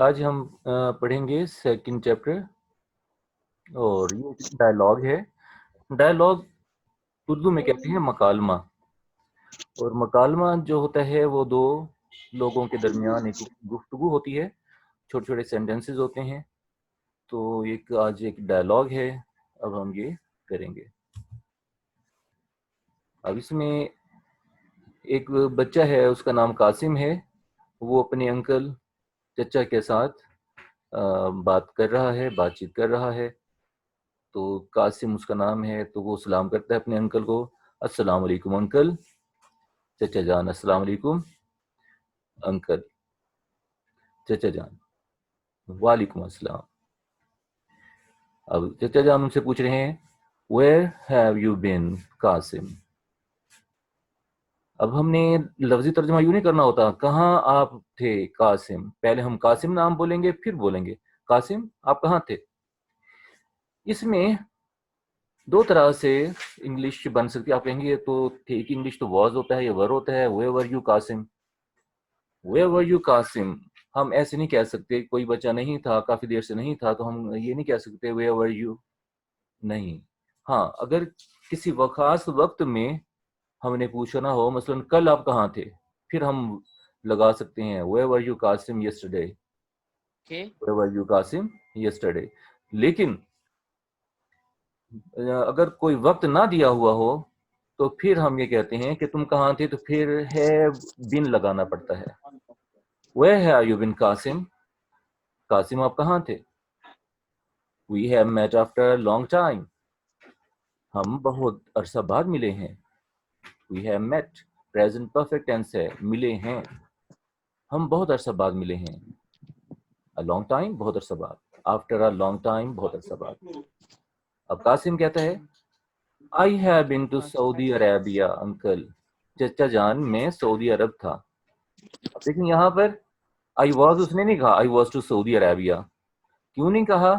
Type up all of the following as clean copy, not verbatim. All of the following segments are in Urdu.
آج ہم پڑھیں گے سیکنڈ چیپٹر، اور یہ ڈائلاگ ہے. ڈائلاگ اردو میں کہتے ہیں مکالمہ، اور مکالمہ جو ہوتا ہے وہ دو لوگوں کے درمیان ایک گفتگو ہوتی ہے، چھوٹے چھوٹے سینٹنسز ہوتے ہیں. تو آج ایک ڈائلاگ ہے، اب ہم یہ کریں گے. اب اس میں ایک بچہ ہے، اس کا نام قاسم ہے. وہ اپنے انکل چچا کے ساتھ بات کر رہا ہے، بات چیت کر رہا ہے. تو قاسم اس کا نام ہے، تو وہ سلام کرتا ہے اپنے انکل کو. السلام علیکم انکل. چچا جان: السلام علیکم انکل. چچا جان: وعلیکم السلام. اب چچا جان ان سے پوچھ رہے ہیں Where have you been Qasim. اب ہم نے لفظی ترجمہ یوں نہیں کرنا ہوتا کہاں آپ تھے قاسم. پہلے ہم قاسم نام بولیں گے، پھر بولیں گے قاسم آپ کہاں تھے. اس میں دو طرح سے انگلش بن سکتی ہے. آپ کہیں گے تو ٹھیک انگلش تو واز ہوتا ہے یا ور ہوتا ہے. Where were you Qasim. Where were you Qasim ہم ایسے نہیں کہہ سکتے. کوئی بچہ نہیں تھا، کافی دیر سے نہیں تھا، تو ہم یہ نہیں کہہ سکتے Where were you. نہیں. ہاں، اگر کسی خاص وقت میں ہم نے پوچھنا ہو، مثلا کل آپ کہاں تھے، پھر ہم لگا سکتے ہیں Where were you Qasim yesterday. Where were you Qasim yesterday. لیکن اگر کوئی وقت نہ دیا ہوا ہو تو پھر ہم یہ کہتے ہیں کہ تم کہاں تھے، تو پھر ہے بن لگانا پڑتا ہے. Where have you been Qasim. Qasim آپ کہاں تھے. We have met after a long time. ہم بہت عرصہ بعد ملے ہیں. We have met present perfect tense ہے، ملے ہیں. ہم بہت عرصہ بعد ملے ہیں. A long time بہت عرصہ بعد. After a long time بہت عرصہ بعد. اب قاسم کہتا ہے I have been to Saudi Arabia uncle. چچا جان میں سعودی عرب تھا. اب دیکھیں یہاں پر I was اس نے نہیں کہا I was to Saudi Arabia. کیوں نہیں کہا؟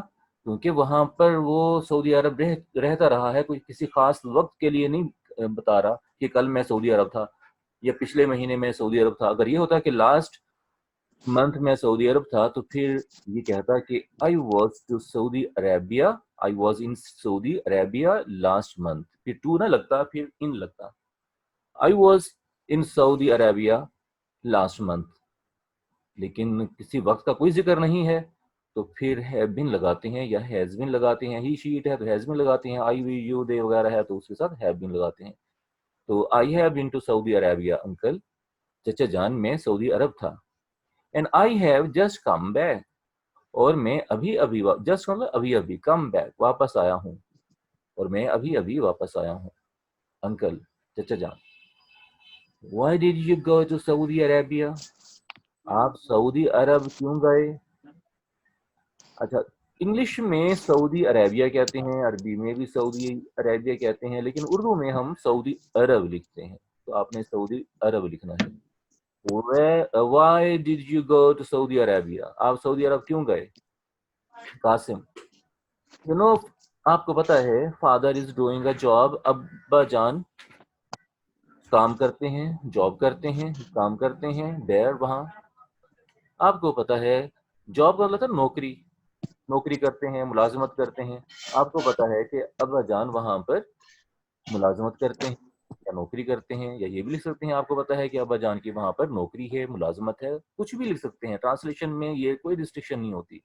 کیونکہ وہاں پر وہ سعودی عرب رہتا رہا ہے. کوئی کسی خاص وقت کے لیے نہیں بتا رہا کہ کل میں سعودی عرب تھا یا پچھلے مہینے میں سعودی عرب تھا. اگر یہ ہوتا کہ لاسٹ منتھ میں سعودی عرب تھا تو پھر یہ کہتا کہ I was to Saudi Arabia. I was in Saudi Arabia last month. پھر ٹو نہ لگتا، پھر ان لگتا. I was in Saudi Arabia last month. لیکن کسی وقت کا کوئی ذکر نہیں ہے تو پھر have been لگاتے ہیں یا has been لگاتے ہیں. ہی شی اٹ ہے تو has been لگاتے ہیں. I we you they وغیرہ ہے تو اس کے ساتھ have been لگاتے ہیں. تو I have been to Saudi Arabia uncle. چچا جان میں سعودی عرب تھا. And I have just come back. اور میں ابھی ابھی just مطلب ابھی ابھی come back واپس آیا ہوں، اور میں ابھی ابھی واپس آیا ہوں. انکل چچا جان. Why did you go to Saudi Arabia. آپ سعودی عرب کیوں گئے. اچھا، انگلش میں سعودی عربیہ کہتے ہیں، عربی میں بھی سعودی عربیہ کہتے ہیں، لیکن اردو میں ہم سعودی عرب لکھتے ہیں. تو آپ نے سعودی عرب لکھنا ہے. Why did you go to Saudi Arabia. آپ سعودی عرب کیوں گئے. قاسم: آپ کو پتا ہے father is doing a job. ابا جان کام کرتے ہیں، جاب کرتے ہیں، کام کرتے ہیں. دیر وہاں. آپ کو پتا ہے جاب کا مطلب نوکری، نوکری کرتے ہیں، ملازمت کرتے ہیں. آپ کو پتا ہے کہ ابا جان وہاں پر ملازمت کرتے ہیں یا نوکری کرتے ہیں، یا یہ بھی لکھ سکتے ہیں آپ کو پتا ہے کہ ابا جان کی وہاں پر نوکری ہے، ملازمت ہے. کچھ بھی لکھ سکتے ہیں، ٹرانسلیشن میں یہ کوئی ریسٹرکشن نہیں ہوتی.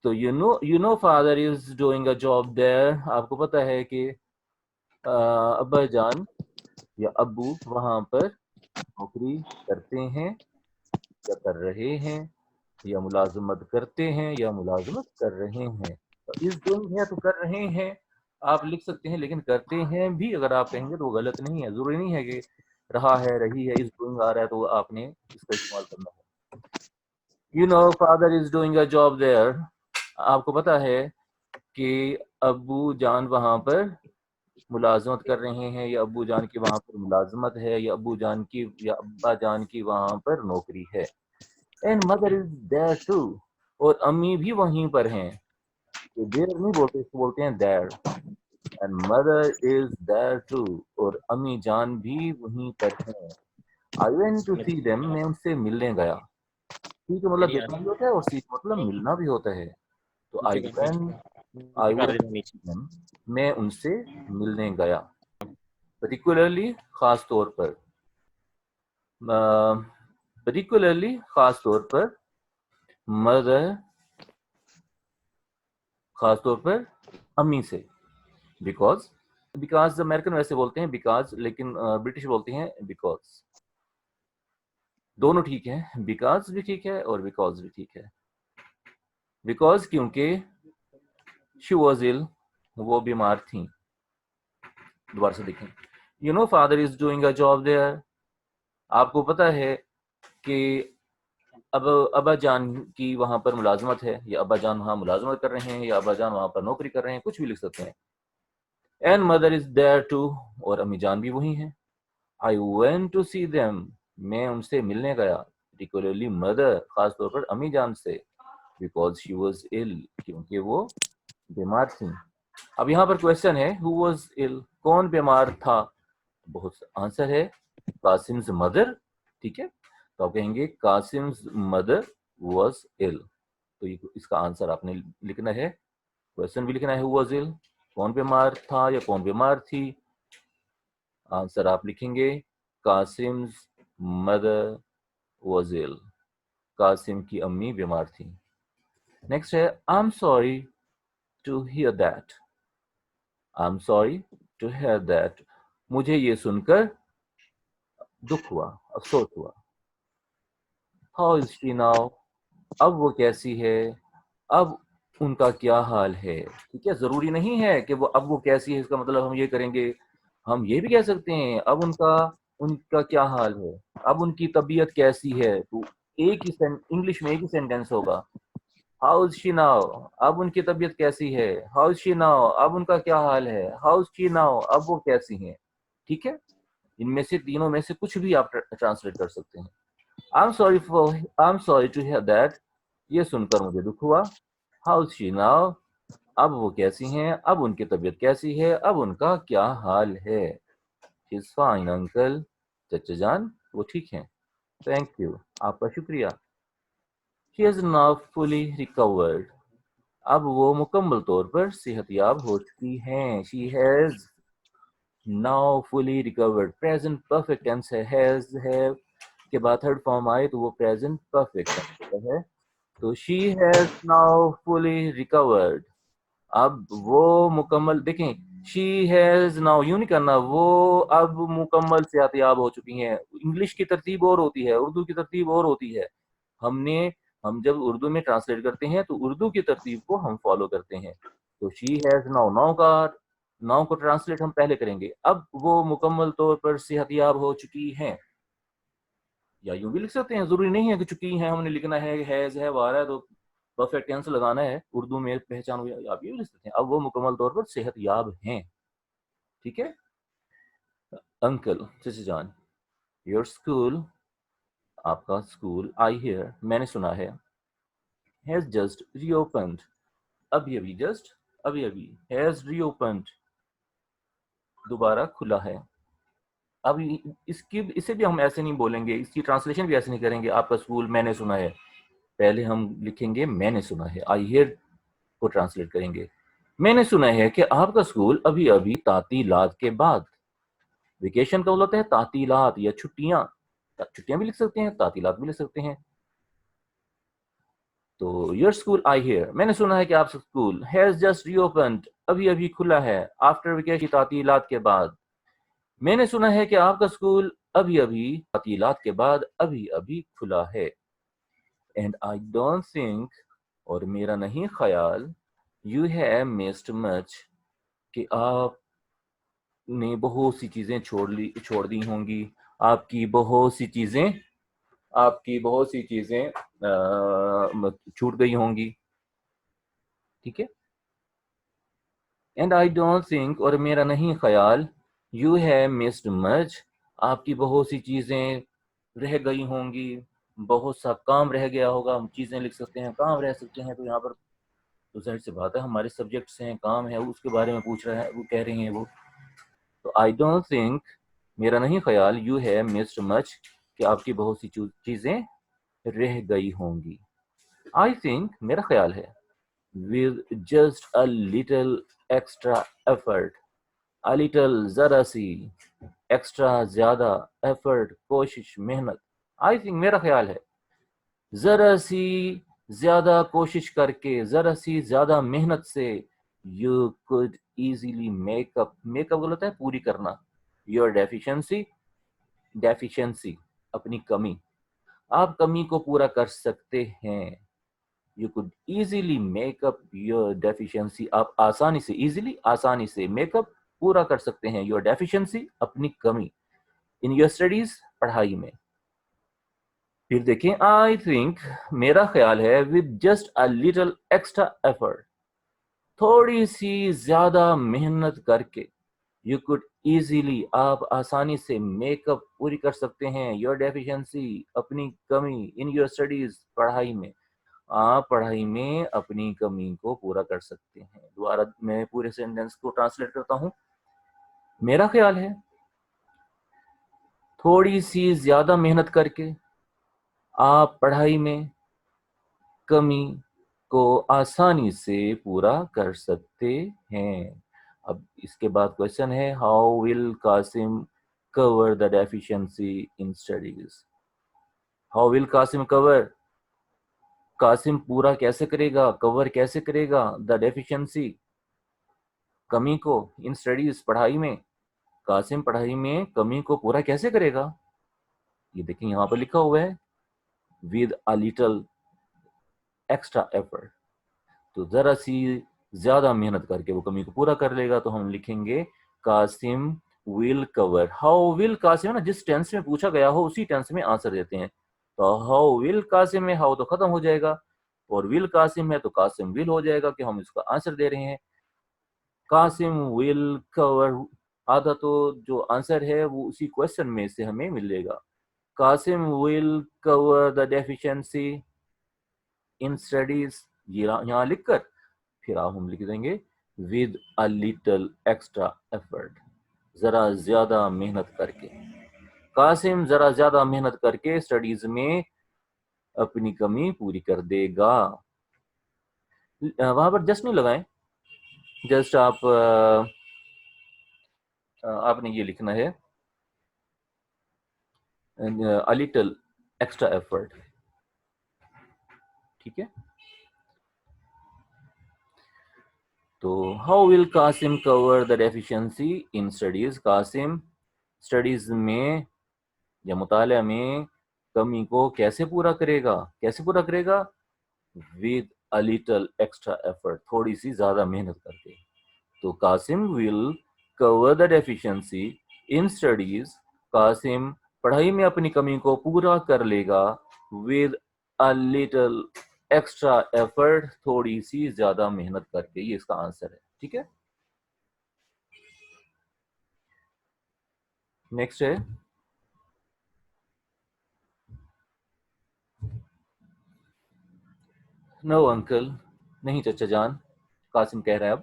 تو you know father is doing a job there. آپ کو پتا ہے کہ ابا جان یا ابو وہاں پر نوکری کرتے ہیں یا کر رہے ہیں، یا ملازمت کرتے ہیں یا ملازمت کر رہے ہیں. اس ڈوئنگ ہے تو کر رہے ہیں آپ لکھ سکتے ہیں، لیکن کرتے ہیں بھی اگر آپ کہیں گے تو وہ غلط نہیں ہے. ضروری نہیں ہے کہ رہا ہے، رہی ہے، اس ڈوئنگ آ رہا ہے تو آپ نے اس کا استعمال کرنا ہے. You know father is doing a job there. آپ کو پتا ہے کہ ابو جان وہاں پر ملازمت کر رہے ہیں، یا ابو جان کی وہاں پر ملازمت ہے، یا ابو جان کی یا ابا جان کی وہاں پر نوکری ہے. And mother is there too. اور امی بھی وہیں پر ہیں. دیر نہیں بولتے، اس کو بولتے ہیں there. And mother is there too. اور امی جان بھی وہیں پر ہیں. I went to see them. میں ان سے ملنے گیا. سی کا مطلب دیکھنا بھی ہوتا ہے اور سی کا مطلب ملنا بھی ہوتا ہے. تو I went میں ان سے ملنے گیا. پرٹیکولرلی خاص طور پر، خاص طور پر، مدر خاص طور پر امی سے. بیکاز امریکن ویسے بولتے ہیں بیکاز، لیکن برٹش بولتے ہیں بیکاز. دونوں ٹھیک ہے، بیکاز بھی ٹھیک ہے اور بیکاز بھی ٹھیک ہے. بیکاز کیونکہ شی واز ill، وہ بیمار تھیں. دوبارہ سے دیکھیں. You know father is doing a job there. آپ کو پتا ہے کہ اب ابا جان کی وہاں پر ملازمت ہے، یا ابا جان وہاں ملازمت کر رہے ہیں، یا ابا جان وہاں پر نوکری کر رہے ہیں، کچھ بھی لکھ سکتے ہیں. And mother is there too, اور امی جان بھی وہی ہیں. I went to see them, میں ان سے ملنے گیا. پرٹیکولرلی مدر، خاص طور پر امی جان سے. بیکاز شی واز ill، کیونکہ وہ بیمار تھیں. اب یہاں پر کوشچن ہے ہو واز ill، کون بیمار تھا؟ بہت آنسر ہے قاسم's مدر. ٹھیک ہے، تو آپ کہیں گے قاسم's مدر واز ill. تو اس کا آنسر آپ نے لکھنا ہے، کوشچن بھی لکھنا ہے ہو واز ill، کون بیمار تھا یا کون بیمار تھی. آنسر آپ لکھیں گے قاسم's مدر واز ill، قاسم کی امی بیمار تھی. نیکسٹ ہے I'm sorry to hear that. I'm sorry to hear that. مجھے یہ سن کر دکھ ہوا، افسوس ہوا. How is she now؟ اب وہ کیسی ہے، اب ان کا کیا حال ہے. ٹھیک ہے، ضروری نہیں ہے کہ اب وہ کیسی ہے، اس کا مطلب ہم یہ کریں گے، ہم یہ بھی کہہ سکتے ہیں اب ان کا کیا حال ہے، اب ان کی طبیعت کیسی ہے. تو ایک ہی انگلش میں ایک ہی سینٹینس ہوگا. ہاؤ از شی ناؤ، اب ان کی طبیعت کیسی ہے. ہاؤ از شی ناؤ، اب ان کا کیا حال ہے. ہاؤ از شی ناؤ، اب وہ کیسی ہیں. ٹھیک ہے، ان میں سے تینوں میں سے کچھ بھی آپ ٹرانسلیٹ کر سکتے ہیں. I'm sorry to hear that. یہ سن کر مجھے دکھ ہوا. How is she now؟ اب وہ کیسی ہیں، اب ان کی طبیعت کیسی ہے، اب ان کا کیا حال ہے. She's fine uncle. چچا جان وہ ٹھیک ہیں. Thank you، آپ کا شکریہ. She is now fully recovered. اب وہ مکمل طور پر صحت یاب ہو چکی ہیں. She has now fully recovered. Present perfect tense ہے. has have کے بعد تھرڈ فارم آئے تو وہ پریزنٹ پرفیکٹ ہے. تو she has now fully recovered. اب وہ مکمل، دیکھیں she has now یوں نہیں کرنا، وہ اب مکمل صحت یاب ہو چکی ہیں. انگلش کی ترتیب اور ہوتی ہے، اردو کی ترتیب اور ہوتی ہے. ہم جب اردو میں ٹرانسلیٹ کرتے ہیں تو اردو کی ترتیب کو ہم فالو کرتے ہیں. تو she has now، ناؤ کو ٹرانسلیٹ ہم پہلے کریں گے. اب وہ مکمل طور پر صحت یاب ہو چکی ہیں. یا یوں بھی لکھ سکتے ہیں، ضروری نہیں ہے کہ چکی ہیں ہم نے لکھنا ہے. ہیز ہے وہ آ رہا ہے تو پرفیکٹ ٹینس لگانا ہے اردو میں پہچان ہوئی. آپ یہ بھی لکھ سکتے ہیں اب وہ مکمل طور پر صحت یاب ہیں. ٹھیک ہے. انکل، چچا جان. یور اسکول، آپ کا اسکول. آئی ہیئر، میں نے سنا ہے. ہیز جسٹ ری اوپنڈ، ابھی ہیز ری اوپنڈ، دوبارہ کھلا ہے. اب اسے بھی ہم ایسے نہیں بولیں گے، اس کی ٹرانسلیشن بھی ایسے نہیں کریں گے. آپ کا اسکول میں نے سنا ہے، پہلے ہم لکھیں گے میں نے سنا ہے. آئی ہیئر کو ٹرانسلیٹ کریں گے. میں نے سنا ہے کہ آپ کا اسکول ابھی تعطیلات کے بعد. ویکیشن کا بولتا ہے تعطیلات یا چھٹیاں بھی لکھ سکتے ہیں، تعطیلات بھی لکھ سکتے ہیں. تو یور اسکول، آئی ہیئر، میں نے سنا ہے کہ آپ کا school has just reopened, ابھی کھلا ہے. آفٹر ویکیشن، تعطیلات کے بعد. میں نے سنا ہے کہ آپ کا اسکول ابھی تعطیلات کے بعد ابھی کھلا ہے. اینڈ آئی ڈونٹ تھنک، اور میرا نہیں خیال، یو ہیو مسڈ مچ، کہ آپ نے بہت سی چیزیں چھوڑ دی ہوں گی. آپ کی بہت سی چیزیں چھوٹ گئی ہوں گی. ٹھیک ہے. اینڈ آئی ڈونٹ تھنک، اور میرا نہیں خیال، یو ہیو مسڈ مچ، آپ کی بہت سی چیزیں رہ گئی ہوں گی. بہت سا کام رہ گیا ہوگا. ہم چیزیں لکھ سکتے ہیں، کام رہ سکتے ہیں. تو یہاں پر تو ظاہر سی بات ہے ہمارے سبجیکٹس ہیں، کام ہے، اس کے بارے میں پوچھ رہا ہے، وہ کہہ رہے ہیں وہ. تو آئی ڈونٹ تھنک، میرا نہیں خیال، یو ہیو مسڈ مچ، کہ آپ کی بہت سی چیزیں رہ گئی ہوں گی. I think میرا خیال ہے with just a little extra effort, a little ذرا سی extra زیادہ effort کوشش محنت. I think میرا خیال ہے ذرا سی زیادہ کوشش کر کے ذرا سی زیادہ محنت سے you could easily make up غلط ہے پوری کرنا your deficiency اپنی کمی. آپ کمی کو پورا کر سکتے ہیں. You could easily make up your deficiency. آپ آسانی سے آسانی سے make up پورا کر سکتے ہیں your deficiency اپنی کمی in your studies پڑھائی میں. پھر دیکھیں I think میرا خیال ہے with just a little extra effort تھوڑی سی زیادہ محنت کر کے you could easily آپ آسانی سے make up پوری کر سکتے ہیں your deficiency اپنی کمی in your studies پڑھائی میں. آپ پڑھائی میں اپنی کمی کو پورا کر سکتے ہیں. دوبارہ میں پورے سینٹینس کو ٹرانسلیٹ کرتا ہوں. میرا خیال ہے تھوڑی سی زیادہ محنت کر کے آپ پڑھائی میں کمی کو آسانی سے پورا کر سکتے ہیں. اب اس کے بعد کوشچن ہے how will Qasim cover the deficiency in studies. how will Qasim cover Qasim پورا کیسے کرے گا کور کیسے کرے گا دا ڈیفیشنسی کمی کو ان اسٹڈیز پڑھائی میں. قاسم پڑھائی میں کمی کو پورا کیسے کرے گا یہ دیکھیں یہاں پہ لکھا ہوا ہے with a little extra effort. تو ذرا سی زیادہ محنت کر کے وہ کمی کو پورا کر لے گا. تو ہم لکھیں گے Qasim will cover. how will Qasim نا جس ٹینس میں پوچھا گیا ہو اسی ٹینس میں آنسر دیتے ہیں. تو how will قاسم میں how تو ختم ہو جائے گا اور will قاسم ہے تو قاسم will ہو جائے گا کہ ہم اس کا آنسر دے رہے ہیں. قاسم will cover آدھا تو جو آنسر ہے وہ اسی کوشچن میں سے ہمیں ملے گا. Qasim will cover the deficiency in studies یہاں لکھ کر پھر آپ ہم لکھ دیں گے with a little extra effort ذرا زیادہ محنت کر کے. قاسم ذرا زیادہ محنت کر کے اسٹڈیز میں اپنی کمی پوری کر دے گا. وہاں پر جسٹ نہیں لگائیں جسٹ آپ نے یہ لکھنا ہے a little extra effort. ٹھیک ہے تو how will Qasim cover the deficiency in studies. Qasim studies میں یا مطالعہ میں کمی کو کیسے پورا کرے گا with a little extra effort تھوڑی سی زیادہ محنت کر کے. تو Qasim will cover the deficiency in studies Qasim پڑھائی میں اپنی کمی کو پورا کر لے گا with a little extra effort تھوڑی سی زیادہ محنت کر کے. یہ اس کا آنسر ہے. ٹھیک ہے نیکسٹ ہے نو انکل نہیں چچا جان. قاسم کہہ رہا ہے اب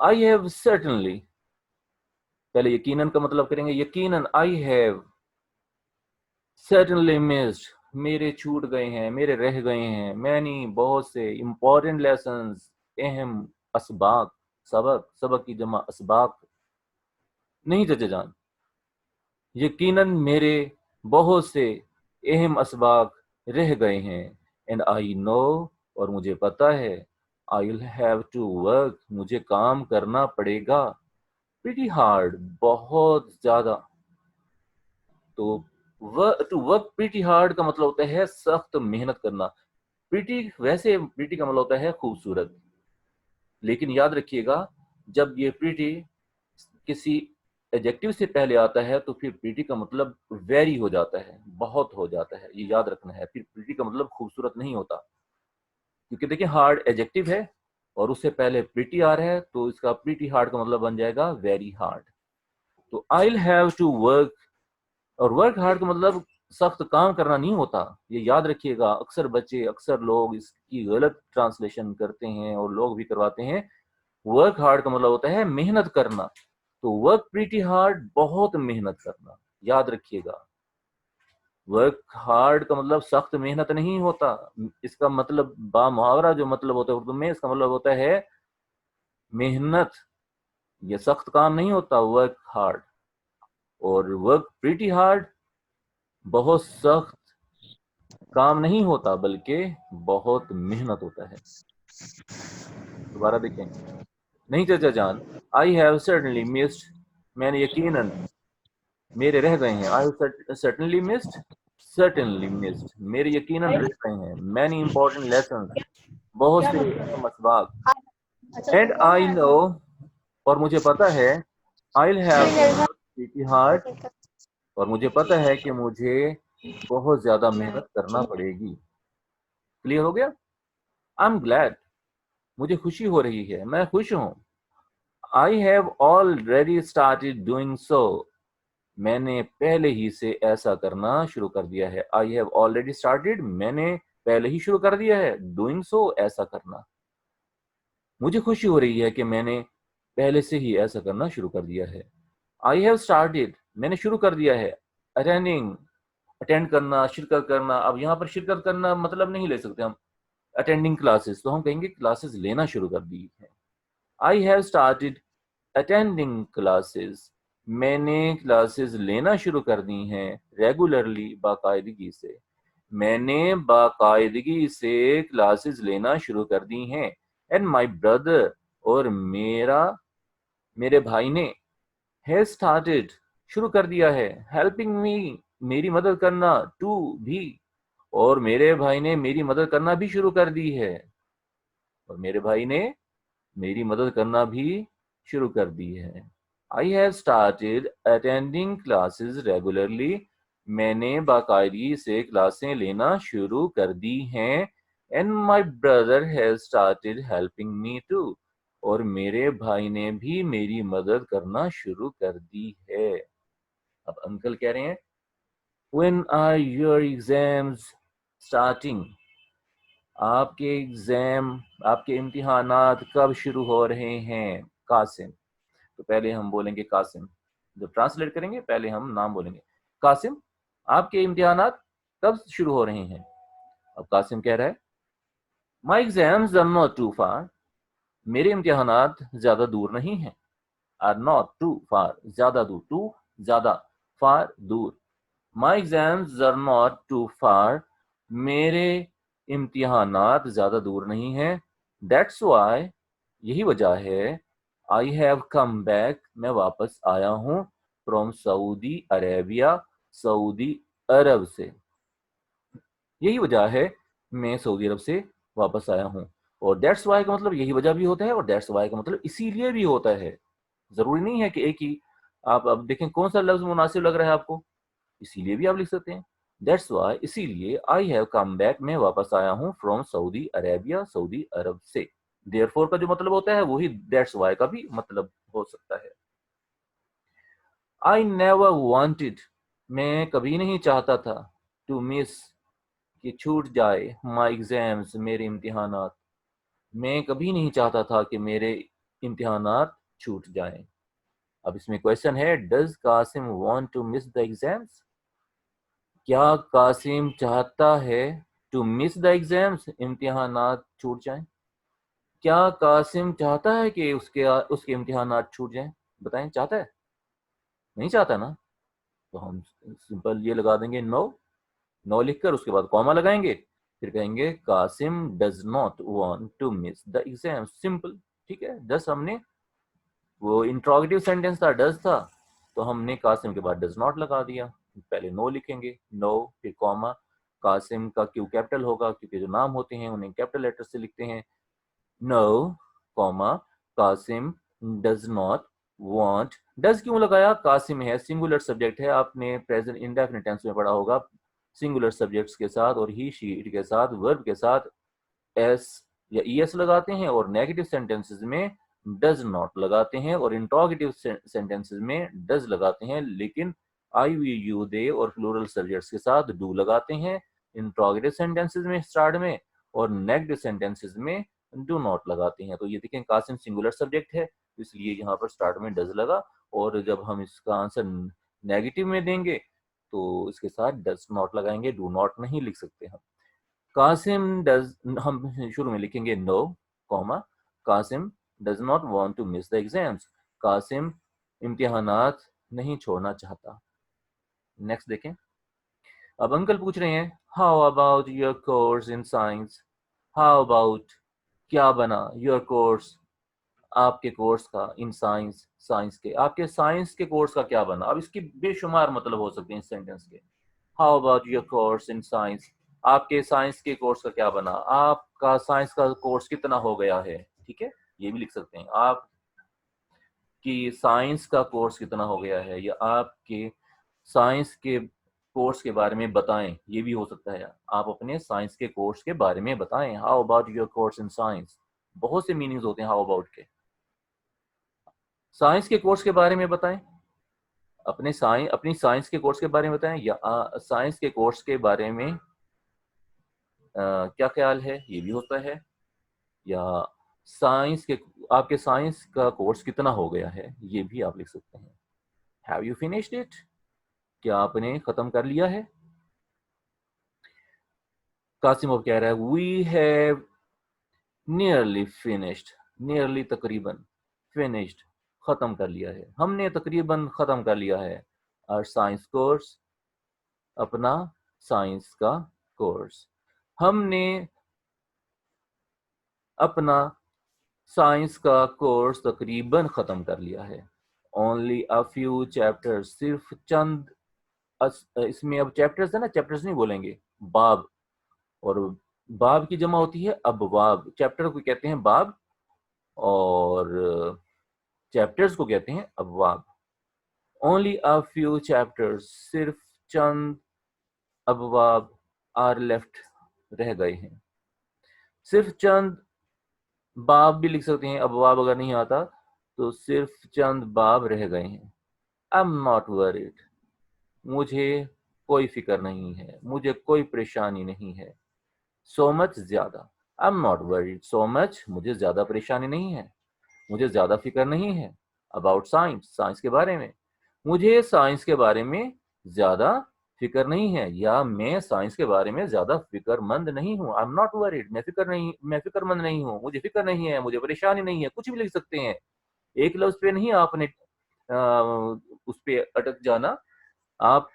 I have certainly پہلے یقیناً کا مطلب کریں گے یقیناً I have certainly missed میرے چھوٹ گئے ہیں میرے رہ گئے ہیں many بہت سے important lessons اہم اسباق سبق کی جمع اسباق نہیں چچا جان. یقیناً میرے بہت سے اہم اسباق رہ گئے ہیں and I know اور مجھے پتا ہے I'll have to work مجھے کام کرنا پڑے گا pretty hard بہت زیادہ. تو to work pretty hard کا مطلب ہوتا ہے سخت محنت کرنا. pretty ویسے pretty کا مطلب ہوتا ہے خوبصورت لیکن یاد رکھیے گا جب یہ pretty کسی ایڈجیکٹیو سے پہلے آتا ہے تو پھر pretty کا مطلب ویری ہو جاتا ہے بہت ہو جاتا ہے. یہ یاد رکھنا ہے. پھر pretty کا مطلب خوبصورت نہیں ہوتا کیونکہ دیکھیں ہارڈ ایڈجیکٹیو ہے اور اس سے پہلے pretty آ رہا ہے تو اس کا pretty hard کا مطلب بن جائے گا very hard. تو I'll have to work اور work hard کا مطلب سخت کام کرنا نہیں ہوتا. یہ یاد رکھیے گا. اکثر لوگ اس کی غلط ٹرانسلیشن کرتے ہیں اور لوگ بھی کرواتے ہیں. work hard کا مطلب ہوتا ہے محنت کرنا. تو work pretty hard بہت محنت کرنا. یاد رکھیے گا ورک ہارڈ کا مطلب سخت محنت نہیں ہوتا، اس کا مطلب با محاورہ جو مطلب ہوتا ہے اردو میں، اس کا مطلب ہوتا ہے محنت، یہ سخت کام نہیں ہوتا ورک ہارڈ. اور ورک پریٹی ہارڈ بہت سخت کام نہیں ہوتا بلکہ بہت محنت ہوتا ہے. دوبارہ دیکھیں. نہیں چچا جان، آئی ہیو سرٹنلی مسڈ، میں نے یقیناً، میرے رہ گئے ہیں. I have certainly missed, certainly missed میرے یقیناً رہ گئے ہیں. مینی امپورٹنٹ لیسنز، بہت سے اہم اسباق. اینڈ آئی نو، اور مجھے پتا ہے، آئی ہیو ٹو ہارڈ، اور مجھے پتا ہے کہ مجھے بہت زیادہ محنت کرنا پڑے گی. کلیئر ہو گیا؟ آئی ایم گلیڈ، مجھے خوشی ہو رہی ہے، میں خوش ہوں. I have already started doing so, میں نے پہلے ہی سے ایسا کرنا شروع کر دیا ہے. آئی ہیو آلریڈی اسٹارٹیڈ، میں نے پہلے ہی شروع کر دیا ہے. ڈوئنگ سو، ایسا کرنا. مجھے خوشی ہو رہی ہے کہ میں نے پہلے سے ہی ایسا کرنا شروع کر دیا ہے. آئی ہیو اسٹارٹیڈ، میں نے شروع کر دیا ہے. اٹینڈنگ، اٹینڈ کرنا، شرکت کرنا. اب یہاں پر شرکت کرنا مطلب نہیں لے سکتے ہم اٹینڈنگ کلاسز، تو ہم کہیں گے کلاسز لینا شروع کر دی ہے. I have started attending classes, میں نے کلاسز لینا شروع کر دی ہیں. ریگولرلی، باقاعدگی سے. میں نے باقاعدگی سے کلاسز لینا شروع کر دی ہیں. اینڈ مائی بردر، اور میرے بھائی نے ہیز اسٹارٹیڈ، شروع کر دیا ہے. ہیلپنگ می، میری مدد کرنا. ٹو، بھی، اور میرے بھائی نے میری مدد کرنا بھی شروع کر دی ہے. اور میرے بھائی نے میری مدد کرنا بھی شروع کر دی ہے. I have started attending classes regularly، میں نے باقاعدگی سے کلاسیں لینا شروع کر دی ہیں. And my brother has started helping me too، اور میرے بھائی نے بھی میری مدد کرنا شروع کر دی ہے. اب انکل کہہ رہے ہیں when are your exams starting، آپ کے امتحانات کب شروع ہو رہے ہیں. قاسم، تو پہلے ہم بولیں گے قاسم، جب ٹرانسلیٹ کریں گے پہلے ہم نام بولیں گے. قاسم، آپ کے امتحانات کب شروع ہو رہے ہیں. اب قاسم کہہ رہا ہے my exams are not too far، میرے امتحانات زیادہ دور نہیں ہیں. are not too far، زیادہ دور. too، زیادہ. far، دور. my exams are not too far، میرے امتحانات زیادہ دور نہیں ہیں. that's why، یہی وجہ ہے. I have come back، میں واپس آیا ہوں. from سعودی عربیہ، سعودی عرب سے. یہی وجہ ہے میں سعودی عرب سے واپس آیا ہوں. اور that's why کا مطلب یہی وجہ بھی ہوتا ہے، اور that's why کا مطلب اسی لیے بھی ہوتا ہے. ضروری نہیں ہے کہ ایک ہی. آپ اب دیکھیں کون سا لفظ مناسب لگ رہا ہے آپ کو، اسی لیے بھی آپ لکھ سکتے ہیں. that's why، اسی لیے. I have come back، میں واپس آیا ہوں. from سعودی عربیہ، سعودی عرب سے. therefore کا جو مطلب ہوتا ہے وہی that's why کا بھی مطلب ہو سکتا ہے. I never wanted، میں کبھی نہیں چاہتا تھا. to miss، کہ چھوٹ جائے. my exams، میرے امتحانات. میں کبھی نہیں چاہتا تھا کہ میرے امتحانات چھوٹ جائیں. اب اس میں کویشچن ہے does Qasim want to miss the exams، کیا قاسم چاہتا ہے to miss the exams، امتحانات چھوٹ جائیں. کیا قاسم چاہتا ہے کہ اس کے امتحانات چھوٹ جائیں؟ بتائیں، چاہتا ہے؟ نہیں چاہتا نا، تو ہم سمپل یہ لگا دیں گے نو لکھ کر اس کے بعد کاما لگائیں گے، پھر کہیں گے Qasim does not want to miss the exam. Simple, ٹھیک ہے. ڈز ہم نے، وہ انٹروگیٹو سینٹینس تھا، ڈز تھا، تو ہم نے قاسم کے بعد ڈز ناٹ لگا دیا. پہلے نو لکھیں گے، نو، پھر کاما. قاسم کا کیوں کیپٹل ہوگا کیونکہ جو نام ہوتے ہیں انہیں کیپٹل لیٹر سے لکھتے ہیں. No, comma, Qasim does not want. Does کیوں لگایا؟ قاسم ہے، سنگولر سبجیکٹ ہے. آپ نے پریزنٹ انڈیفینٹ ٹینس میں پڑھا ہوگا، سنگولر سبجیکٹس کے ساتھ اور ہی شی اٹ کے ساتھ ورب کے ساتھ ایس یا ای ایس لگاتے ہیں، اور نیگیٹو سینٹینسز میں ڈز ناٹ لگاتے ہیں، اور انٹروگیٹو سینٹینسز میں ڈز لگاتے ہیں. لیکن آئی وی یو دے اور پلورل سبجیکٹس کے ساتھ ڈو لگاتے ہیں انٹروگیٹو سینٹینسز میں اسٹارٹ میں، اور نیگیٹو سینٹینسز میں ڈو ناٹ لگاتے ہیں. تو یہ دیکھیں قاسم سنگولر سبجیکٹ ہے، اس لیے یہاں پر اسٹارٹ میں ڈز لگا. اور جب ہم اس کا آنسر نیگیٹو میں دیں گے تو اس کے ساتھ ڈز ناٹ لگائیں گے, ڈو ناٹ نہیں لکھ سکتے ہم. قاسم ڈز, ہم شروع میں لکھیں گے no comma, Qasim does not want to miss the exams, Qasim امتحانات نہیں چھوڑنا چاہتا. نیکسٹ دیکھیں. اب انکل پوچھ رہے ہیں how about your course in science, how about کیا بنا یور کورس آپ کے کورس کا, ان سائنس سائنس کے, آپ کے سائنس کے کورس کا کیا بنا. اب اس کی بے شمار مطلب ہو سکتے ہیں اس سینٹینس کے. How about your course in science, آپ کے سائنس کے کورس کا کیا بنا, آپ کا سائنس کا کورس کتنا ہو گیا ہے. ٹھیک ہے, یہ بھی لکھ سکتے ہیں آپ کی سائنس کا کورس کتنا ہو گیا ہے, یا آپ کے سائنس کے کورس کے بارے میں بتائیں, یہ بھی ہو سکتا ہے آپ اپنے سائنس کے کورس کے بارے میں بتائیں. How about your course in science, بہت سے میننگز ہوتے ہیں ہاؤ اباؤٹ کے. سائنس کے کورس کے بارے میں بتائیں, اپنی سائنس کے کورس کے بارے میں بتائیں, یا سائنس کے کورس کے بارے میں کیا خیال ہے, یہ بھی ہوتا ہے. یا سائنس کے, آپ کے سائنس کا کورس کتنا ہو گیا ہے, یہ بھی آپ لکھ سکتے ہیں. ہیو یو فنشڈ اٹ, کیا آپ نے ختم کر لیا ہے. قاسم اب کہہ رہا ہے we have nearly finished, nearly تقریباً, فنشڈ ختم کر لیا ہے, ہم نے تقریباً ختم کر لیا ہے. اور سائنس کورس, اپنا سائنس کا کورس, ہم نے اپنا سائنس کا کورس تقریباً ختم کر لیا ہے. اونلی اے فیو چیپٹرز, صرف چند, اس میں اب چیپٹرز ہے نا, چیپٹرز نہیں بولیں گے, باب, اور باب کی جمع ہوتی ہے ابواب. چیپٹر کو کہتے ہیں باب اور چیپٹرز کو کہتے ہیں ابواب. اونلی اے فیو چیپٹرز, صرف چند ابواب, آر لیفٹ, رہ گئے ہیں. صرف چند باب بھی لکھ سکتے ہیں, ابواب اگر نہیں آتا تو صرف چند باب رہ گئے ہیں. I'm not worried, مجھے کوئی فکر نہیں ہے, مجھے کوئی پریشانی نہیں ہے. so much, زیادہ. I'm not worried so much, مجھے زیادہ پریشانی نہیں ہے, مجھے زیادہ فکر نہیں ہے. about science, سائنس کے بارے میں, مجھے سائنس کے بارے میں زیادہ فکر نہیں ہے, یا میں سائنس کے بارے میں زیادہ فکر مند نہیں ہوں. I'm not worried, میں فکر مند نہیں ہوں, مجھے فکر نہیں ہے, مجھے پریشانی نہیں ہے. کچھ بھی لکھ سکتے ہیں, ایک لفظ پہ نہیں آپ نے اس پہ اٹک جانا, آپ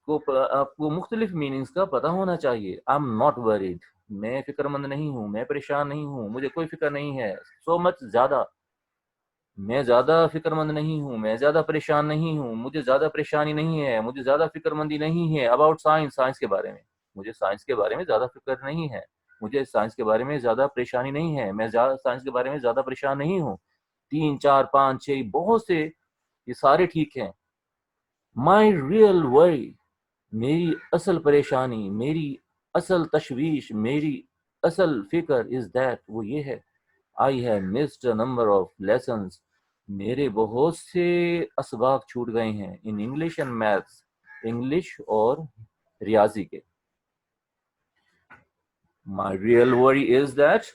کو مختلف میننگز کا پتہ ہونا چاہیے. I'm not worried, میں فکر مند نہیں ہوں, میں پریشان نہیں ہوں, مجھے کوئی فکر نہیں ہے. so much, زیادہ, میں زیادہ فکر مند نہیں ہوں, میں زیادہ پریشان نہیں ہوں, مجھے زیادہ پریشانی نہیں ہے, مجھے زیادہ فکر مندی نہیں ہے. about science, سائنس کے بارے میں, مجھے سائنس کے بارے میں زیادہ فکر نہیں ہے, مجھے سائنس کے بارے میں زیادہ پریشانی نہیں ہے, میں سائنس کے بارے میں زیادہ پریشان نہیں ہوں. 3 4 5 6 بہت سے, یہ سارے ٹھیک ہیں. my real worry, میری اصل پریشانی, میری اصل تشویش, میری اصل فکر is that, وہ یہ ہے, I have missed a number of lessons, میرے بہت سے اسباق چھوٹ گئے ہیں. in English and maths, English اور ریاضی کے. my real worry is that,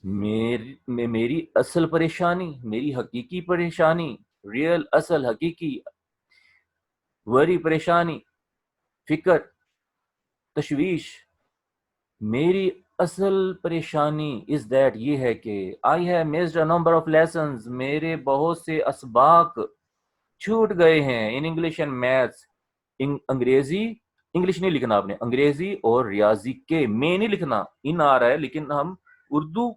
میری اصل پریشانی, میری حقیقی پریشانی, ریئل اصل, حقیقی, وری پریشانی, فکر, تشویش, میری اصل پریشانی is that, یہ ہے کہ I have missed a number of lessons, میرے بہت سے اسباق چھوٹ گئے ہیں. in English and maths, انگریزی, انگلش نہیں لکھنا آپ نے, انگریزی اور ریاضی کے, میں نہیں لکھنا, ان آ رہا ہے, لیکن ہم اردو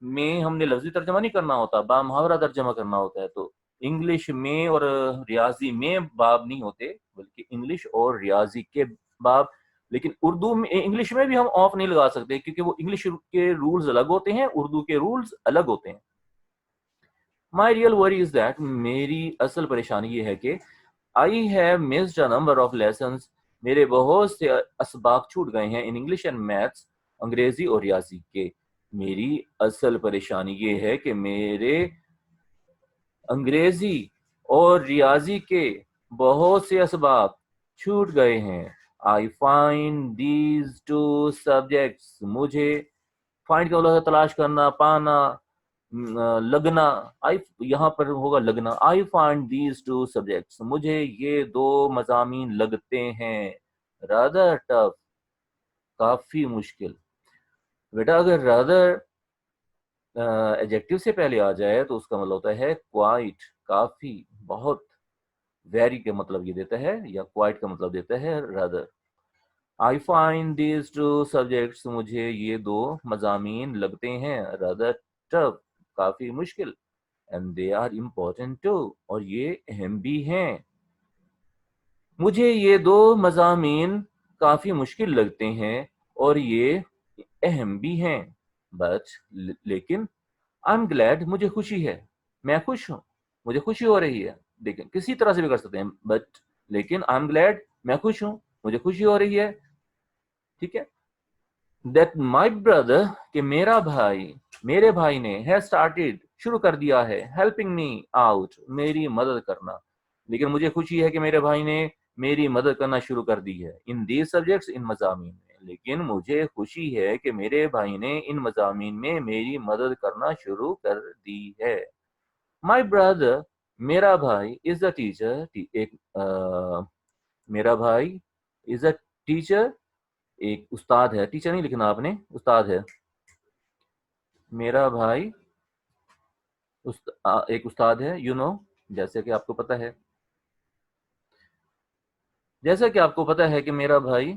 میں ہم نے لفظی ترجمہ نہیں کرنا ہوتا, با محاورہ ترجمہ کرنا ہوتا ہے. تو انگلش میں اور ریاضی میں باب نہیں ہوتے, بلکہ انگلش اور ریاضی کے باب. لیکن اردو میں, انگلش میں بھی ہم آف نہیں لگا سکتے, کیونکہ وہ انگلش کے رولز الگ ہوتے ہیں, اردو کے رولز الگ ہوتے ہیں. my real worry is that, میری اصل پریشانی یہ ہے کہ I have missed a number of lessons, میرے بہت سے اسباق چھوٹ گئے ہیں. in English and maths, انگریزی اور ریاضی کے. میری اصل پریشانی یہ ہے کہ میرے انگریزی اور ریاضی کے بہت سے اسباق چھوٹ گئے ہیں. I find these two subjects, مجھے find کا مطلب تلاش کرنا, پانا, لگنا، یہاں پر ہوگا لگنا. I find these two subjects, مجھے یہ دو مضامین لگتے ہیں. rather tough, کافی مشکل. بیٹا اگر rather ایڈجیکٹو سے پہلے آ جائے تو اس کا مطلب ہوتا ہے quite, کافی، بہت. ویری کا مطلب یہ دیتا ہے، یا quite کا مطلب دیتا ہے rather. I find these two subjects, مجھے یہ دو مضامین لگتے ہیں rather tough, کافی مشکل. And they are important too, اور یہ اہم بھی ہیں. مجھے یہ دو مضامین کافی مشکل لگتے ہیں اور یہ اہم بھی ہیں. But, لیکن I'm glad, مجھے خوشی ہے، میں خوش ہوں، مجھے خوشی ہو رہی ہے. لیکن کسی طرح سے بھی کر سکتے ہیں but، لیکن I'm glad، میں خوش ہوں، مجھے خوشی ہو رہی ہے. ٹھیک ہے. That my brother، کہ میرے بھائی نے has started، شروع کر دیا ہے helping me out، میری مدد کرنا. لیکن مجھے خوشی ہے کہ میرے بھائی نے میری مدد کرنا شروع کر دی ہے. in these subjects، ان مضامین میں. لیکن مجھے خوشی ہے کہ میرے بھائی نے ان مضامین میں میری مدد کرنا شروع کر دی ہے. my brother، میرا بھائی is a teacher، میرا بھائی is a teacher، ایک استاد ہے. ٹیچر نہیں لکھنا آپ نے، استاد ہے. میرا بھائی ایک استاد ہے. یو نو، جیسے کہ آپ کو پتا ہے، جیسا کہ آپ کو پتا ہے کہ میرا بھائی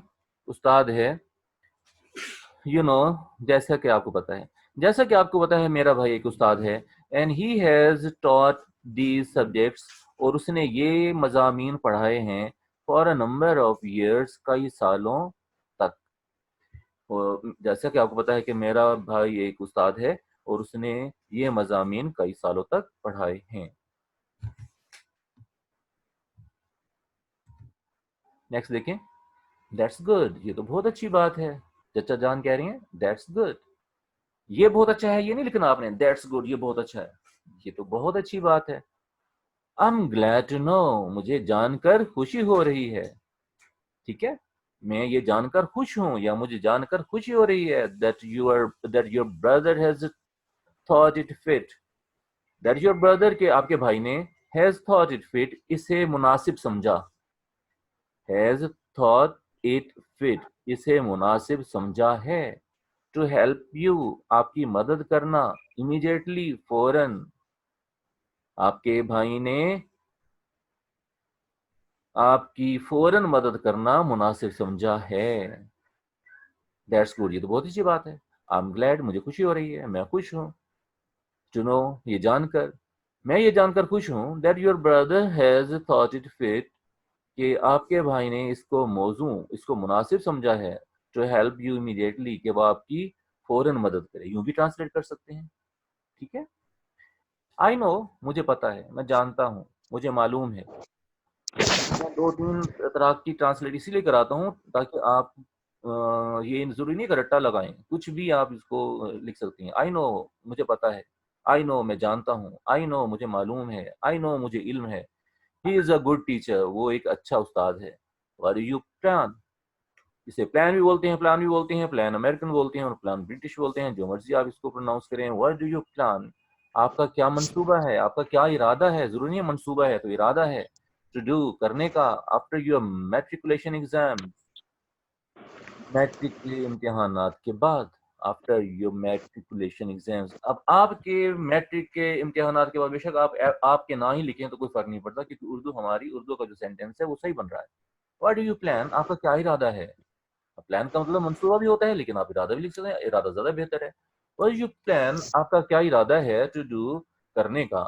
استاد ہے. یو نو، جیسا کہ آپ کو پتا ہے، جیسا کہ آپ کو پتا ہے میرا بھائی ایک استاد ہے. And he has taught these subjects, اور اس نے یہ مضامین پڑھائے ہیں for a number of years, کئی سالوں تک. جیسا کہ آپ کو پتا ہے کہ میرا بھائی ایک استاد ہے اور اس نے یہ مضامین کئی سالوں تک پڑھائے ہیں. نیکسٹ دیکھیں. دیٹس گڈ، یہ تو بہت اچھی بات ہے. چچا جان کہہ رہی ہیں دیٹس گڈ، یہ بہت اچھا ہے. یہ نہیں لکھنا آپ نے دیٹس گڈ، یہ بہت اچھا ہے، یہ تو بہت اچھی بات ہے. I'm glad to know، مجھے جان کر خوشی ہو رہی ہے. ٹھیک ہے، میں یہ جان کر خوش ہوں یا مجھے جان کر خوشی ہو رہی ہے. that your brother has thought it fit، that your brother، کہ آپ کے بھائی نے has thought it fit، اسے مناسب سمجھا. has thought it fit، اسے مناسب سمجھا ہے. to help you، آپ کی مدد کرنا. immediately، فوراً. آپ کے بھائی نے آپ کی فوراً مدد کرنا مناسب سمجھا ہے. دیٹس گڈ، یہ تو بہت اچھی بات ہے. I'm glad، مجھے خوشی ہو رہی ہے، میں خوش ہوں. to know، یہ جان کر، میں یہ جان کر خوش ہوں. that your brother has thought it fit، کہ آپ کے بھائی نے اس کو موزوں، اس کو مناسب سمجھا ہے. to help you immediately، کہ وہ آپ کی فوراً مدد کرے. یوں بھی ٹرانسلیٹ کر سکتے ہیں. ٹھیک ہے. I know، مجھے پتا ہے، میں جانتا ہوں، مجھے معلوم ہے. میں 2-3 طرح کی ٹرانسلیٹ اسی لیے کراتا ہوں تاکہ آپ یہ ضروری نہیں کہ رٹا لگائیں، کچھ بھی آپ اس کو لکھ سکتی ہیں. آئی نو، مجھے پتا ہے. آئی نو، میں جانتا ہوں. آئی نو، مجھے معلوم ہے. آئی نو، مجھے علم ہے. ہی از اے گڈ ٹیچر، وہ ایک اچھا استاد ہے. واٹ ڈو یو پلان، اسے پلان بھی بولتے ہیں، پلان بھی بولتے ہیں، پلان امریکن بولتے ہیں اور پلان برٹش بولتے ہیں، جو مرضی آپ اس کو پروناؤنس کریں. واٹ ڈو یو پلان، آپ کا کیا منصوبہ ہے، آپ کا کیا ارادہ ہے. ضروری نہیں منصوبہ ہے تو ارادہ ہے. ٹو ڈو، کرنے کا. After your matriculation exam, matric کے امتحانات کے بعد. آفٹر یور میٹریکولیشن ایگزامز، اب آپ کے میٹرک کے امتحانات کے بعد بے شک آپ کے نہ ہی لکھیں تو کوئی فرق نہیں پڑتا، کیونکہ اردو کا جو سینٹینس ہے وہ صحیح بن رہا ہے. واٹ ڈو یو پلان، آپ کا کیا ارادہ ہے. پلان کا مطلب منصوبہ بھی ہوتا ہے، لیکن آپ ارادہ بھی لکھ سکتے ہیں، ارادہ زیادہ بہتر ہے. واٹ ڈو یو پلان، آپ کا کیا ارادہ ہے. ٹو ڈو، کرنے کا.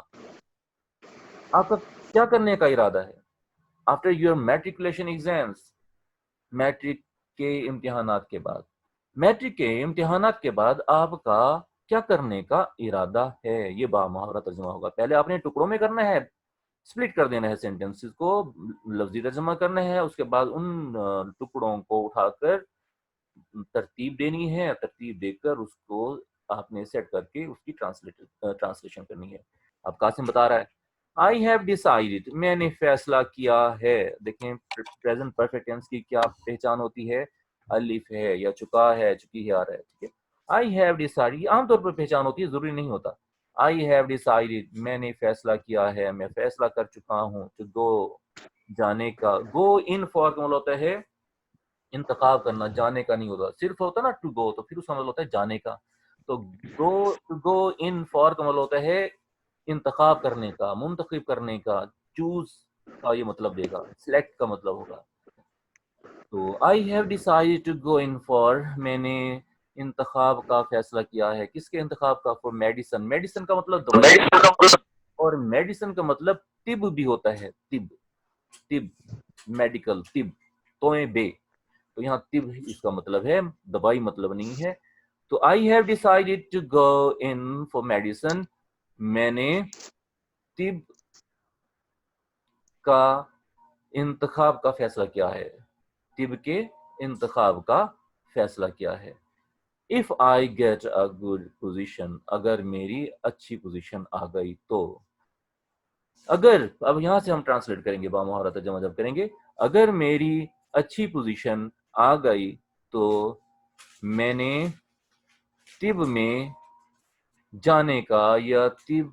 آپ کا کیا کرنے کا ارادہ ہے. After your matriculation exams, matric کے امتحانات کے بعد. میٹرک کے امتحانات کے بعد آپ کا کیا کرنے کا ارادہ ہے. یہ با محاورہ ترجمہ ہوگا. پہلے آپ نے ٹکڑوں میں کرنا ہے، سپلٹ کر دینا ہے سینٹینسز کو، لفظی ترجمہ کرنا ہے. اس کے بعد ان ٹکڑوں کو اٹھا کر ترتیب دینی ہے، ترتیب دے کر اس کو آپ نے سیٹ کر کے اس کی ٹرانسلیشن کرنی ہے. اب قاسم بتا رہا ہے I have decided، میں نے فیصلہ کیا ہے. دیکھیں پریزنٹ پرفیکٹ ٹینس کی کیا پہچان ہوتی ہے، الف ہے یا چکا ہے، چکی ہے آ رہا ہے. ٹھیک ہے. I have decided، یہ عام طور پر پہچان ہوتی ہے، ضروری نہیں ہوتا. I have decided, میں نے فیصلہ کیا ہے, میں فیصلہ کر چکا ہوں, to go, جانے کا. go in for کا مطلب ہوتا ہے انتخاب کرنا, جانے کا نہیں ہوتا. صرف ہوتا نا to go, تو پھر اس کا مطلب ہوتا ہے جانے کا. تو to go in for کا مطلب ہوتا ہے انتخاب کرنے کا, منتخب کرنے کا, چوز کا یہ مطلب دے گا, سلیکٹ کا مطلب ہوگا. تو I have decided to go in for, میں نے انتخاب کا فیصلہ کیا ہے. کس کے انتخاب کا؟ for medicine. medicine کا مطلب دوائی, اور میڈیسن کا مطلب طب بھی ہوتا ہے. طب میڈیکل, طب تویں بے, تو یہاں طب اس کا مطلب ہے, دوائی مطلب نہیں ہے. تو I have decided to go in for medicine, میں نے طب کا انتخاب کا فیصلہ کیا ہے, طب کے انتخاب کا فیصلہ کیا ہے. if I get a good position, اگر میری اچھی پوزیشن آ گئی تو. اگر, اب یہاں سے ہم ٹرانسلیٹ کریں گے, بامہارت ترجمہ جب کریں گے, اگر میری اچھی پوزیشن آ گئی تو میں نے طب میں جانے کا یا طب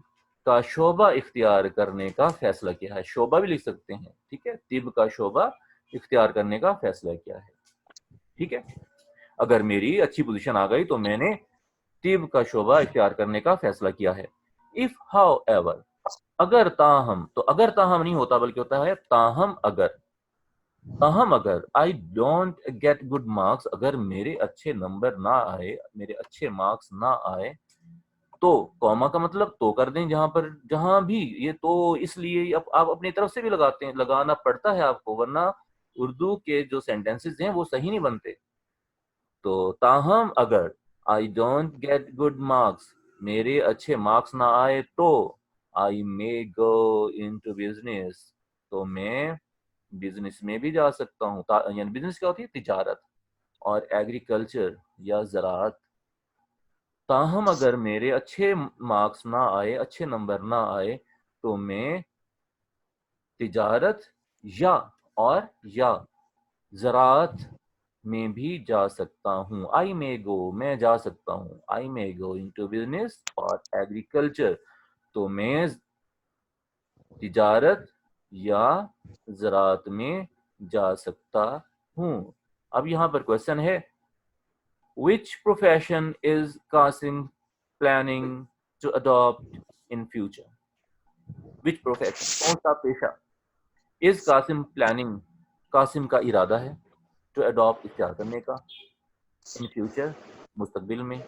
کا شعبہ اختیار کرنے کا فیصلہ کیا ہے. شعبہ بھی لکھ سکتے ہیں, ٹھیک ہے, طب کا شعبہ اختیار کرنے کا فیصلہ کیا ہے. ٹھیک ہے, اگر میری اچھی پوزیشن آ گئی تو میں نے طب کا شعبہ اختیار کرنے کا فیصلہ کیا ہے. if however, اگر تاہم, تو اگر تاہم نہیں ہوتا بلکہ ہوتا ہے تاہم اگر. تاہم اگر I don't get good marks, اگر میرے اچھے نمبر نہ آئے, میرے اچھے مارکس نہ آئے, تو کوما کا مطلب تو کر دیں جہاں پر, جہاں بھی یہ تو اس لیے آپ اپنی طرف سے بھی لگاتے ہیں, لگانا پڑتا ہے آپ کو, ورنہ اردو کے جو سینٹینسز ہیں وہ صحیح نہیں بنتے. تو تاہم اگر I don't get good marks, میرے اچھے مارکس نہ آئے تو I may go into business, تو میں بزنس میں بھی جا سکتا ہوں. یعنی بزنس کیا ہوتی ہے؟ تجارت, اور ایگریکلچر یا زراعت. تاہم اگر میرے اچھے مارکس نہ آئے, اچھے نمبر نہ آئے, تو میں تجارت یا زراعت میں بھی جا سکتا ہوں. I may go, میں جا سکتا ہوں. I may go into business or agriculture, تو میں تجارت یا زراعت میں جا سکتا ہوں. اب یہاں پر کوشچن ہے, which profession is Qasim planning to adopt in future? which profession, کون سا پیشہ, is Qasim planning, قاسم کا ارادہ ہے, to adopt, اختیار کرنے کا, in future, مستقبل میں.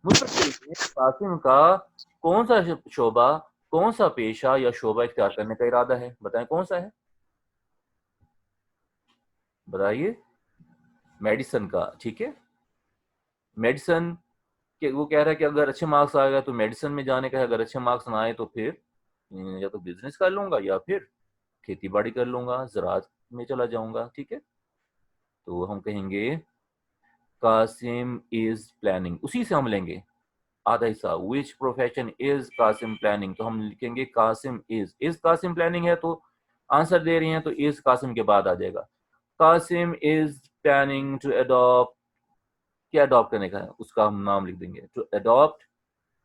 مستقبل میں قاسم کا کون سا شعبہ, کون سا پیشہ یا شعبہ اختیار کرنے کا ارادہ ہے؟ بتائیں کون سا ہے, بتائیے. میڈیسن کا. ٹھیک ہے, میڈیسن کہ وہ کہہ رہا ہے کہ اگر اچھے مارکس آئے گا تو میڈیسن میں جانے کا ہے, اگر اچھے مارکس نہ آئے تو پھر یا تو بزنس کر لوں گا یا پھر کھیتی باڑی کر لوں گا, زراعت میں چلا جاؤں گا. ٹھیک ہے, تو ہم کہیں گے قاسم از پلاننگ, اسی سے ہم لیں گے آدھا حصہ, which profession is Qasim planning, تو ہم لکھیں گے قاسم is قاسم planning ہے تو آنسر دے رہی ہیں تو is قاسم کے بعد آ جائے گا. Qasim is planning to adopt, کیا اڈاپٹ کرنے کا ہے, اس کا ہم نام لکھ دیں گے, to adopt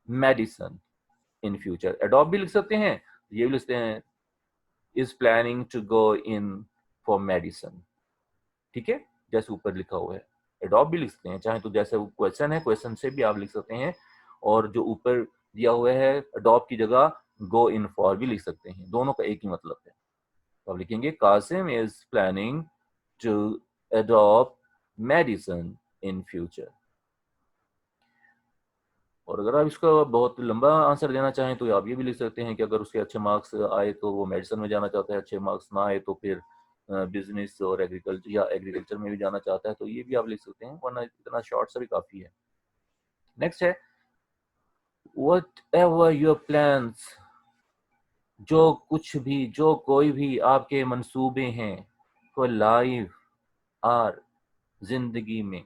medicine in future. adopt بھی لکھ سکتے ہیں, یہ بھی لکھتے ہیں is planning to go in for medicine. ٹھیک ہے, جیسے اوپر لکھا ہوا ہے اڈاپٹ بھی لکھ سکتے ہیں, چاہے تو جیسے کویشچن ہے کویشچن سے بھی آپ لکھ سکتے ہیں, اور جو اوپر دیا ہوا ہے اڈاپٹ کی جگہ گو ان فار بھی لکھ سکتے ہیں, دونوں کا ایک ہی مطلب ہے. تو آپ لکھیں گے Qasim is planning to adapt medicine in future. اور اگر آپ اس کا بہت لمبا آنسر دینا چاہیں تو آپ یہ بھی لکھ سکتے ہیں کہ اگر اس کے اچھے مارکس آئے تو وہ میڈیسن میں جانا چاہتا ہے, اچھے مارکس نہ آئے تو پھر بزنس اور ایگریکلچر میں بھی جانا چاہتا ہے, تو یہ بھی آپ لکھ سکتے ہیں, ورنہ اتنا شارٹ سا بھی کافی ہے. نیکسٹ ہے whatever your plans, جو کچھ بھی, جو کوئی بھی آپ کے منصوبے ہیں, for life, اور زندگی میں,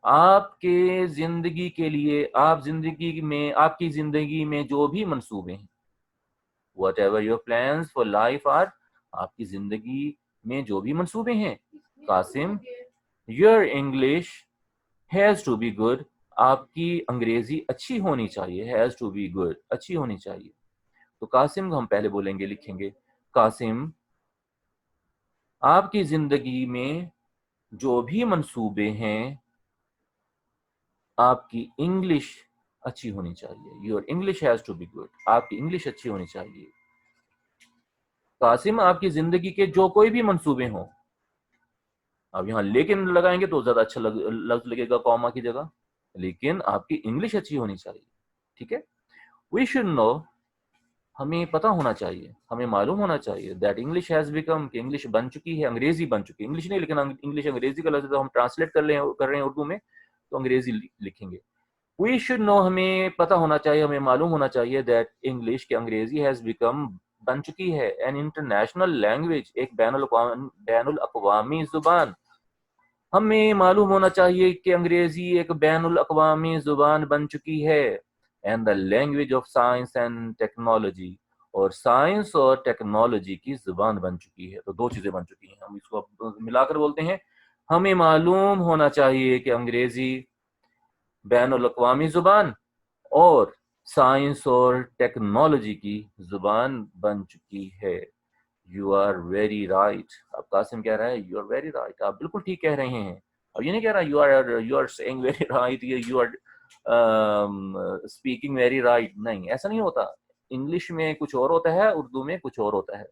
آپ کے زندگی کے لیے, آپ زندگی میں, آپ کی زندگی میں جو بھی منصوبے ہیں. whatever your plans for life are, آپ کی زندگی میں جو بھی منصوبے ہیں. Qasim, your English has to be good, آپ کی انگریزی اچھی ہونی چاہیے، ہیز ٹو بی گڈ، اچھی ہونی چاہیے. تو قاسم کو ہم پہلے بولیں گے، لکھیں گے قاسم آپ کی زندگی میں جو بھی منصوبے ہیں آپ کی انگلش اچھی ہونی چاہیے. Your English has to be good, آپ کی انگلش اچھی ہونی چاہیے. قاسم آپ کی زندگی کے جو کوئی بھی منصوبے ہوں، اب یہاں لیکن لگائیں گے تو زیادہ اچھا لفظ لگے گا کوما کی جگہ، لیکن آپ کی انگلش اچھی ہونی چاہیے. ٹھیک ہے. وی شوڈ نو، ہمیں پتہ ہونا چاہیے، ہمیں معلوم ہونا چاہیے دیٹ انگلش ہیز بیکم، کہ انگلش بن چکی ہے، انگریزی بن چکی ہے. انگلش نہیں، لیکن انگلش انگریزی کا لفظ ہم ٹرانسلیٹ کر رہے ہیں اردو میں تو انگریزی لکھیں گے. وی شوڈ نو، ہمیں پتہ ہونا چاہیے، ہمیں معلوم ہونا چاہیے دیٹ انگلش کہ انگریزی ہیز بیکم بن چکی ہے این انٹرنیشنل لینگویج، ایک بین الاقوامی زبان. ہمیں معلوم ہونا چاہیے کہ انگریزی ایک بین الاقوامی زبان بن چکی ہے. And the language of science and technology, اور سائنس اور ٹیکنالوجی کی زبان بن چکی ہے. تو دو چیزیں بن چکی ہیں، ہم اس کو ملا کر بولتے ہیں ہمیں معلوم ہونا چاہیے کہ انگریزی بین الاقوامی زبان اور سائنس اور ٹیکنالوجی کی زبان بن چکی ہے. You are very right. اب قاسم کہہ رہا ہے یو آر ویری رائٹ، آپ بالکل ٹھیک کہہ رہے ہیں. اب یہ نہیں کہہ رہا you are saying very right, you are speaking very right. نہیں، ایسا نہیں ہوتا. انگلش میں کچھ اور ہوتا ہے، اردو میں کچھ اور ہوتا ہے.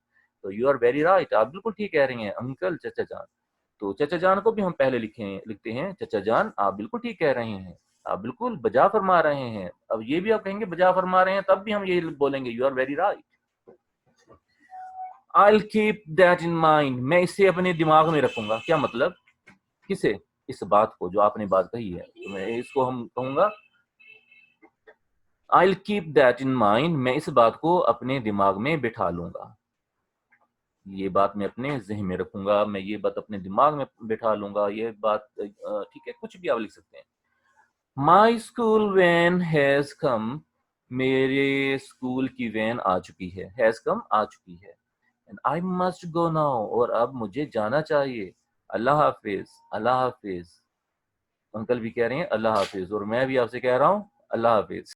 تو یو آر ویری رائٹ، آپ بالکل ٹھیک کہہ رہے ہیں انکل، چچا جان. تو چچا جان کو بھی ہم پہلے لکھتے ہیں چچا جان آپ بالکل ٹھیک کہہ رہے ہیں، آپ بالکل بجا فرما رہے ہیں. اب یہ بھی آپ کہیں گے بجا فرما رہے ہیں، تب بھی ہم یہ بولیں گے you are very right. I'll keep that in mind. میں اسے اپنے دماغ میں رکھوں گا. کیا مطلب؟ کسے؟ اس بات کو جو آپ نے بات کہی ہے. تو میں اس کو ہم کہوں گا I'll keep that in mind. میں اس بات کو اپنے دماغ میں بٹھا لوں گا. یہ بات میں اپنے ذہن میں رکھوں گا، میں یہ بات اپنے دماغ میں بٹھا لوں گا. یہ بات ٹھیک ہے، کچھ بھی آپ لکھ سکتے ہیں. My school van has come. میرے اسکول کی وین آ چکی ہے. has come آ چکی ہے. And I must go now. اور اب مجھے جانا چاہیے. اللہ حافظ. اللہ حافظ. انکل بھی کہہ رہے ہیں اللہ حافظ، اور میں بھی آپ سے کہہ رہا ہوں اللہ حافظ.